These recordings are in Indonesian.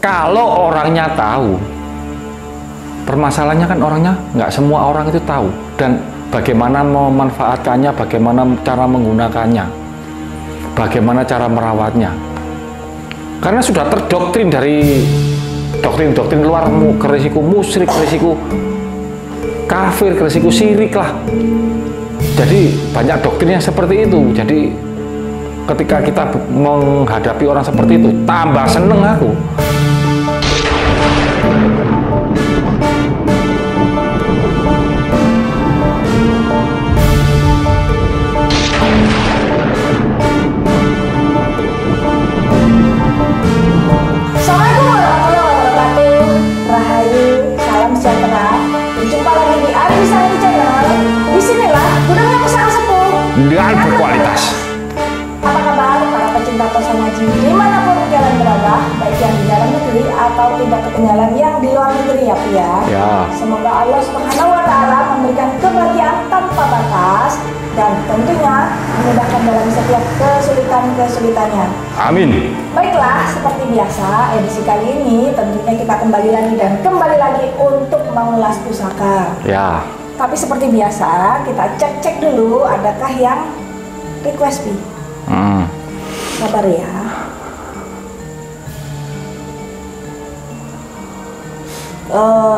Kalau orangnya tahu, permasalahannya kan orangnya nggak semua orang itu tahu dan bagaimana memanfaatkannya, bagaimana cara menggunakannya, bagaimana cara merawatnya. Karena sudah terdoktrin dari doktrin-doktrin luar, resiko musyrik, resiko kafir, resiko syirik lah. Jadi banyak doktrin yang seperti itu. Jadi ketika kita menghadapi orang seperti itu, tambah seneng aku. Assalamualaikum warahmatullahi wabarakatuh. Rahayu, salam sejahtera. Berjumpa lagi di Ari Sani Channel. Disinilah gudangnya pusaka sepuh Dan berkualitas. Apa kabar para pecinta Tosan Haji dimanapun kalian berada, baik yang di dalam negeri atau tidak ketinggalan yang di luar negeri ya Pia. Ya. Semoga Allah Subhanahu Wa Taala memberikan kebahagiaan tanpa batas dan tentunya memudahkan dalam setiap kesulitannya. Amin. Baiklah, seperti biasa edisi kali ini tentunya kita kembali lagi untuk mengulas pusaka. Ya. Tapi seperti biasa kita cek dulu adakah yang request Pi. Sabar ya.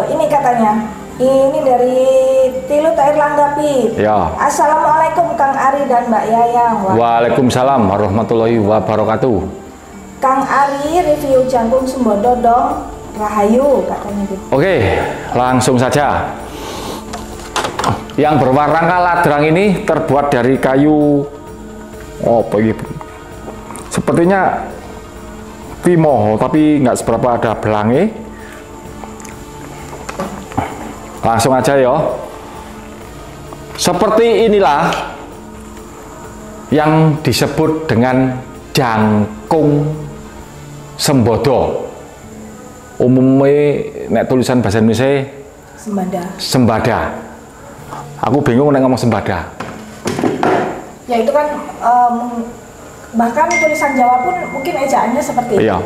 Ini katanya, ini dari Tilut Air Langgapi. Ya. Assalamualaikum Kang Ari dan Mbak Yayang. Waalaikumsalam warahmatullahi wabarakatuh. Kang Ari review jangkung sembodo dong, Rahayu katanya gitu. Oke, langsung saja. Yang berwarna kaladrang ini terbuat dari kayu sepertinya timo, tapi nggak seberapa ada belangnya. Langsung aja ya. Seperti inilah yang disebut dengan jangkung sembodo. Umumnya nek tulisan bahasa Indonesia sembada. Aku bingung nek ngomong sembada. Ya itu kan bahkan tulisan Jawa pun mungkin ejaannya seperti itu. Iya.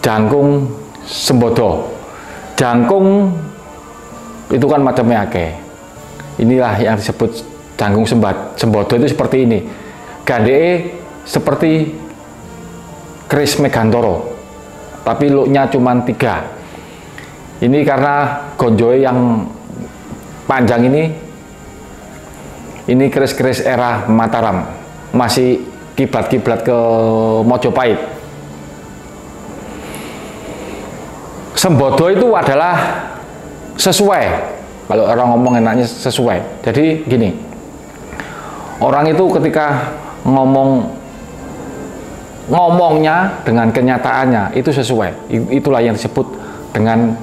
Jangkung sembodo. Jangkung itu kan macamnya akeh. Inilah yang disebut jangkung sembodo itu seperti ini. Gandee seperti keris megantoro, tapi looknya cuma 3. Ini karena gonjoe yang panjang ini keris-keris era Mataram, masih kiblat-kiblat ke Mojopahit. Sembodo itu adalah sesuai, kalau orang ngomong enaknya sesuai. Jadi gini, orang itu ketika ngomongnya dengan kenyataannya itu sesuai. Itulah yang disebut dengan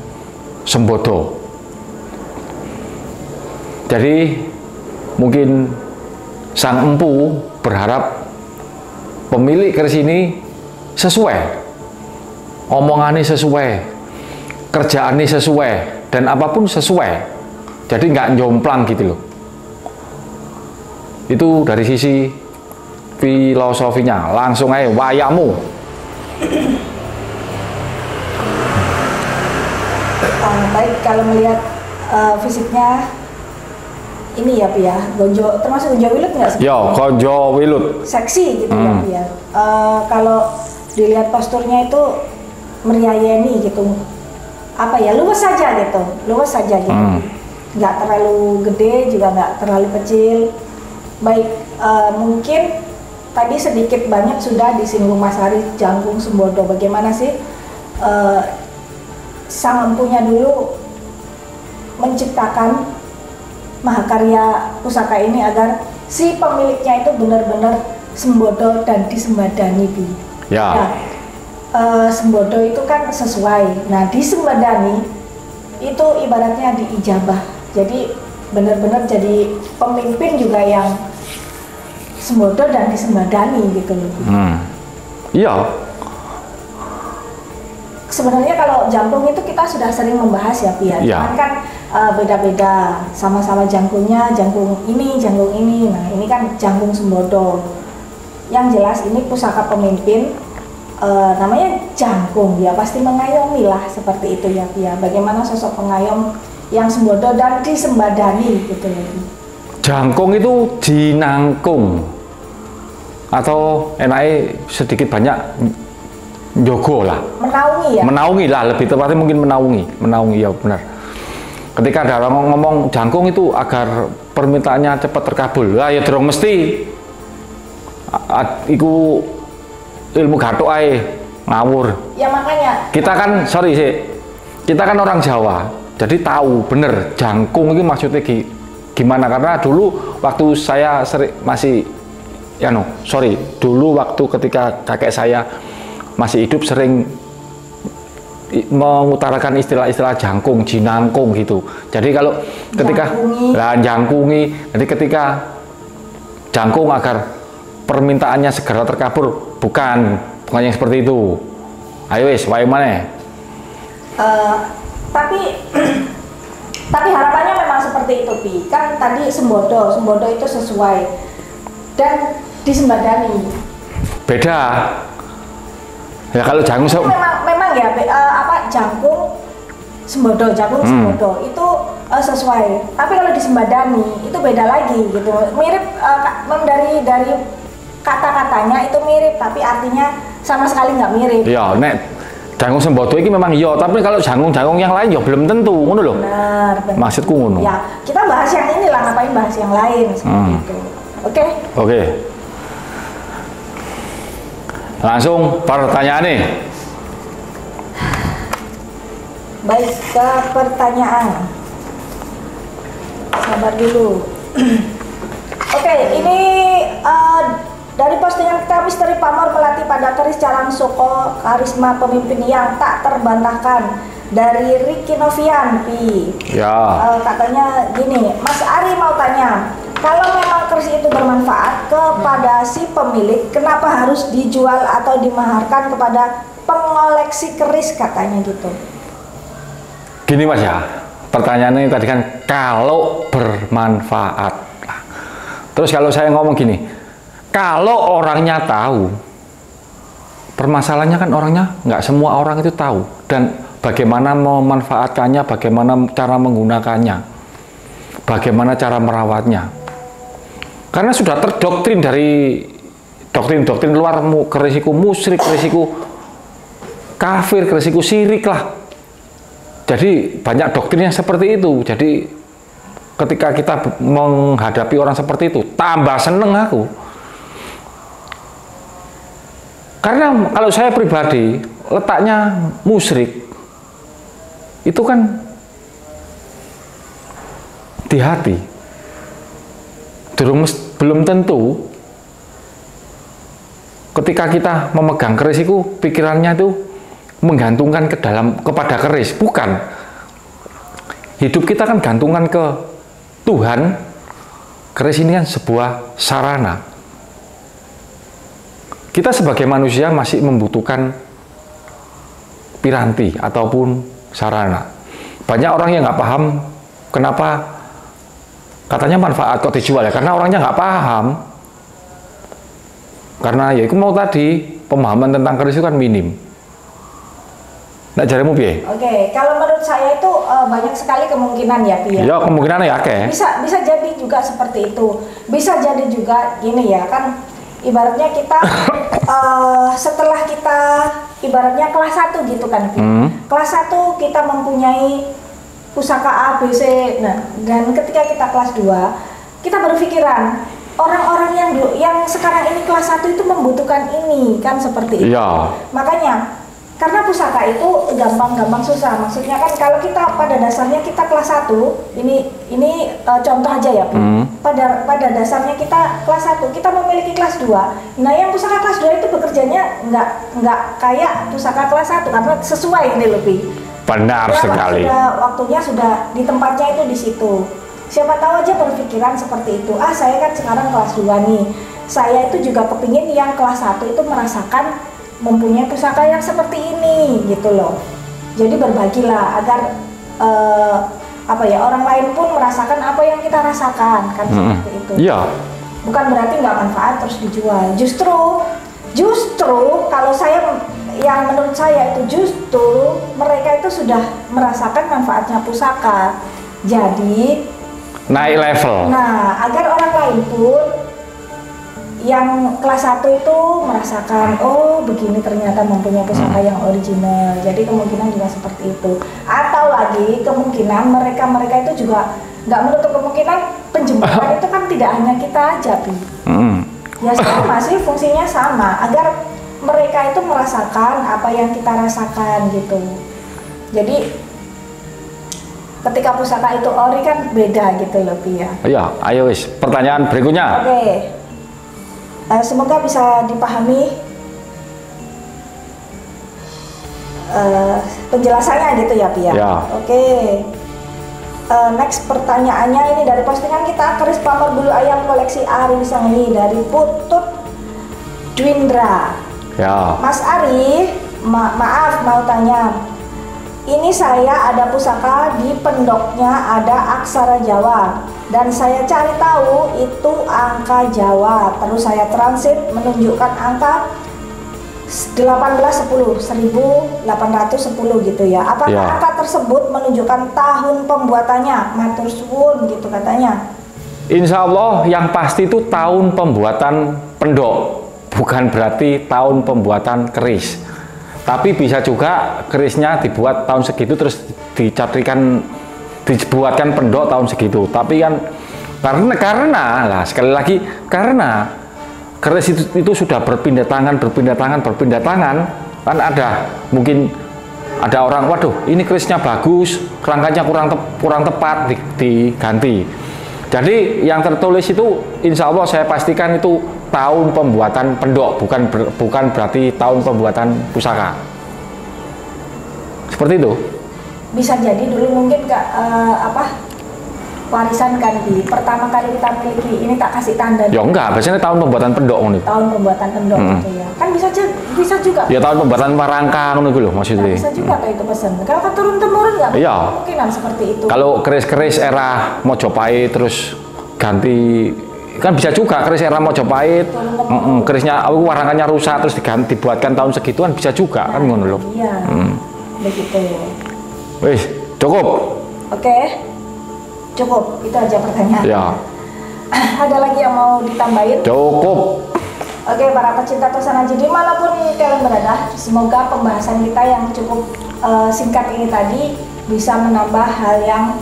sembodo. Jadi mungkin sang empu berharap pemilik keris ini sesuai, omongannya sesuai, kerjaannya sesuai, dan apapun sesuai. Jadi nggak jomplang gitu loh. Itu dari sisi filosofinya. Langsung aja wayamu. Baik, kalau melihat fisiknya ini ya Pia, gonjo, termasuk gonjo wilut nggak sih? Yo, gonjo wilut. Seksi gitu ya Pia. Kalau dilihat posturnya itu meriayeni gitu. Apa ya, luwes saja gitu. Nggak terlalu gede juga nggak terlalu kecil. Baik, mungkin tadi sedikit banyak sudah disinggung Mas Ari jangkung sembodo. Bagaimana sih sang empunya dulu menciptakan mahakarya pusaka ini agar si pemiliknya itu benar-benar sembodo dan disembadani Bi. Ya. Nah, sembodo itu kan sesuai. Nah, disembadani itu ibaratnya diijabah. Jadi benar-benar jadi pemimpin juga yang sembodo dan disembadani gitu loh. Iya. Sebenarnya kalau jangkung itu kita sudah sering membahas ya Pia. Ya. Cuman kan beda-beda, sama-sama jangkungnya, jangkung ini. Nah ini kan jangkung sembodo. Yang jelas ini pusaka pemimpin namanya jangkung ya, pasti mengayomi lah seperti itu ya Pi ya. Bagaimana sosok pengayom yang sembodo dan disembadani gitu ya Pi. Jangkung itu jinangkung atau enaknya sedikit banyak jogo lah. Menaungi ya. Menaungi lah, lebih tepatnya mungkin menaungi ya benar. Ketika ada orang ngomong jangkung itu agar permintaannya cepat terkabul, lah ya dorong mesti. Iku ilmu gathuk ae ngawur. Ya makanya. Kita kan sorry sih, kita kan orang Jawa, jadi tahu bener jangkung itu maksudnya gimana, karena dulu waktu saya masih dulu waktu ketika kakek saya masih hidup sering mengutarakan istilah-istilah jangkung, jinangkung gitu. Jadi kalau ketika jangkungi, jadi ketika jangkung agar permintaannya segera terkabul, bukan yang seperti itu. Ayo wis, wae maneh. Tapi harapannya memang seperti itu Pi. Kan tadi sembodo itu sesuai dan disembadani. Beda. Ya kalau jangkung memang ya jangkung sembodo itu sesuai. Tapi kalau disembadani itu beda lagi gitu. Mirip dari kata-katanya itu mirip, tapi artinya sama sekali nggak mirip. Iya, nek jangkung sembodo ini memang iya, tapi kalau jangkung yang lain ya belum tentu, ngono loh. Benar. Maksudku ngono. Ya, kita bahas yang ini lah, ngapain bahas yang lain seperti itu. Oke. Langsung pertanyaan nih. Baik, ke pertanyaan. Sabar dulu. Oke, ini dari postingan kita, Misteri Pamor melatih pada keris Calang Soko, karisma pemimpin yang tak terbantahkan, dari Ricky Novian Pi. Ya. Katanya gini, Mas Ari mau tanya, kalau memang keris itu bermanfaat kepada si pemilik, kenapa harus dijual atau dimaharkan kepada pengoleksi keris, katanya gitu. Gini Mas ya, pertanyaannya tadi kan kalau bermanfaat. Terus kalau saya ngomong gini, kalau orangnya tahu, permasalahannya kan orangnya nggak semua orang itu tahu, dan bagaimana memanfaatkannya, bagaimana cara menggunakannya, bagaimana cara merawatnya. Karena sudah terdoktrin dari doktrin-doktrin luar, kerisiku musyrik, kerisiku kafir, kerisiku syirik lah. Jadi banyak doktrin yang seperti itu. Jadi ketika kita menghadapi orang seperti itu, tambah seneng aku. Karena kalau saya pribadi, letaknya musyrik itu kan di hati. Belum tentu ketika kita memegang keris itu pikirannya itu menggantungkan kepada keris, bukan. Hidup kita kan gantungan ke Tuhan. Keris ini kan sebuah sarana. Kita sebagai manusia masih membutuhkan piranti ataupun sarana. Banyak orang yang nggak paham kenapa katanya manfaat kok dijual ya, karena orangnya nggak paham. Karena ya itu mau tadi, pemahaman tentang keris itu kan minim. Nah, jarimu piye? Oke, kalau menurut saya itu banyak sekali kemungkinan ya, Pi. Ya, kemungkinan ya, oke. Bisa jadi juga seperti itu. Bisa jadi juga gini ya, kan ibaratnya kita setelah kita ibaratnya kelas 1 gitu kan, Pi. Kelas 1 kita mempunyai pusaka A, B, C. Nah, dan ketika kita kelas 2, kita berpikiran orang-orang yang sekarang ini kelas 1 itu membutuhkan ini, kan seperti itu. Iya. Makanya karena pusaka itu gampang-gampang susah. Maksudnya kan kalau kita pada dasarnya kita kelas 1, ini contoh aja ya, pada dasarnya kita kelas 1, kita memiliki kelas 2. Nah, yang pusaka kelas 2 itu bekerjanya nggak kayak pusaka kelas 1 karena sesuai ini lebih. Benar ya, sekali. Waktunya sudah di tempatnya itu di situ. Siapa tahu aja berpikiran seperti itu. Ah, saya kan sekarang kelas 2 nih. Saya itu juga kepingin yang kelas 1 itu merasakan mempunyai pusaka yang seperti ini gitu loh. Jadi berbagilah agar orang lain pun merasakan apa yang kita rasakan, kan seperti itu. Iya. Bukan berarti nggak manfaat terus dijual. Justru Justru kalau yang menurut saya itu justru mereka itu sudah merasakan manfaatnya pusaka. Jadi naik level. nah, agar orang lain pun yang kelas 1 itu merasakan, oh begini ternyata mempunyai pusaka yang original. Jadi kemungkinan juga seperti itu. Atau lagi kemungkinan mereka itu juga nggak menutup kemungkinan penjemputan itu kan tidak hanya kita aja, Pi. Ya sama sih, fungsinya sama, agar mereka itu merasakan apa yang kita rasakan gitu. Jadi ketika pusaka itu ori kan beda gitu loh, Pi ya. Iya, ayo wis, pertanyaan berikutnya. Oke. Semoga bisa dipahami penjelasannya gitu ya, Pi ya. Ya. Oke. Next pertanyaannya ini dari postingan kita, keris pamor bulu ayam koleksi Ari Sangli dari Putut Dwindra. Ya. Mas Ari, maaf mau tanya. Ini saya ada pusaka di pendoknya ada aksara Jawa dan saya cari tahu itu angka Jawa. Terus saya transit menunjukkan angka 1810 gitu ya. Apakah Ya. angka tersebut menunjukkan tahun pembuatannya? Matur suwun gitu katanya. Insya Allah yang pasti itu tahun pembuatan pendok, bukan berarti tahun pembuatan keris. Tapi bisa juga kerisnya dibuat tahun segitu terus dibuatkan pendok tahun segitu. Tapi kan karena lah sekali lagi karena keris itu sudah berpindah tangan kan ada mungkin ada orang, waduh ini kerisnya bagus, rangkanya kurang tepat, diganti. Jadi yang tertulis itu insya Allah saya pastikan itu tahun pembuatan pendok, bukan berarti tahun pembuatan pusaka. Seperti itu. Bisa jadi dulu mungkin warisan kan di pertama kali kita miliki ini tak kasih tanda. Ya enggak, biasanya tahun pembuatan pendok nih. Tahun pembuatan pendok gitu ya. Kan bisa juga. Ya tahun pembuatan rangka ngono iku lho maksudnya. Nah, bisa juga tuh itu pesan. Kalau kan turun temurun nggak Iya. kemungkinan seperti itu. Kalau keris-keris era Mojopahit terus ganti kan bisa juga keris era Mojopahit, kerisnya warangkannya rusak terus dibuatkan tahun segituan bisa juga kan ngono lho. Iya. Begitu. Wih, cukup. Oke. Cukup, itu aja pertanyaan. Ya. Ada lagi yang mau ditambahin? Cukup. Oke, para pecinta Tosanajaya dimanapun kalian berada, semoga pembahasan kita yang cukup singkat ini tadi bisa menambah hal yang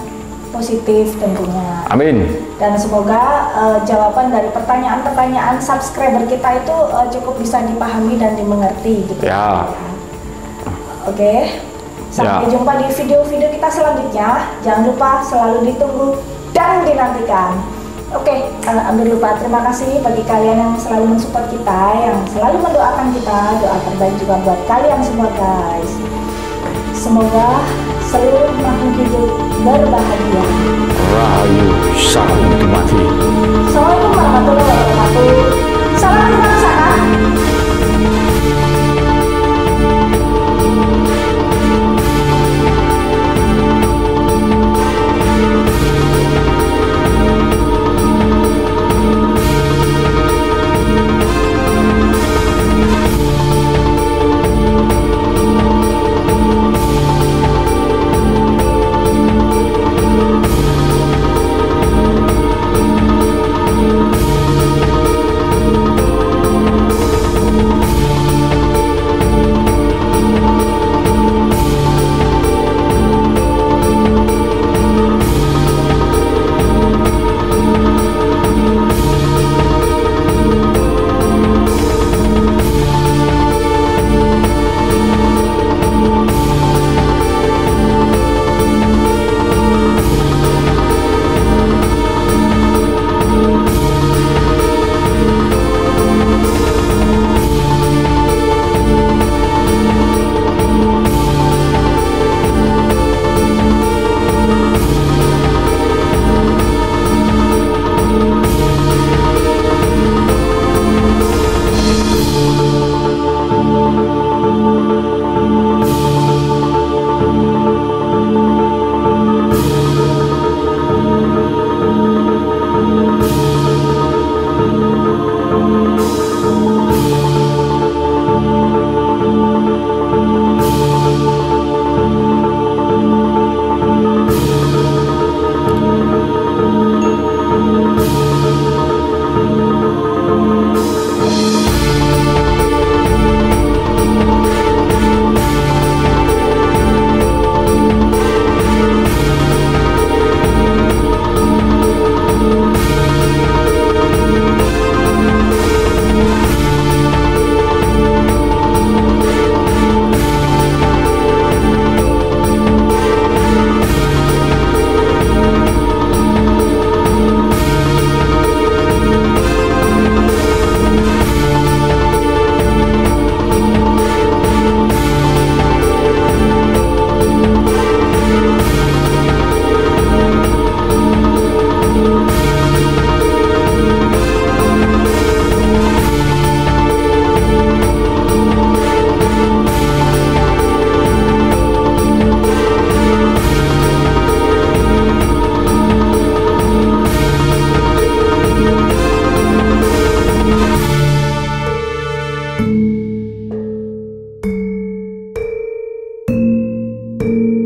positif tentunya. Amin. Dan semoga jawaban dari pertanyaan-pertanyaan subscriber kita itu cukup bisa dipahami dan dimengerti gitu. Ya. Oke. Sampai jumpa di video-video kita selanjutnya. Jangan lupa selalu ditunggu dan dinantikan. Oke, ambil lupa terima kasih bagi kalian yang selalu mensupport kita, yang selalu mendoakan kita. Doa terbaik juga buat kalian semua guys. Semoga seluruh makhluk hidup berbahagia. Rahayu salam mati. Assalamualaikum warahmatullahi wabarakatuh. Salam kenal sana. Oke.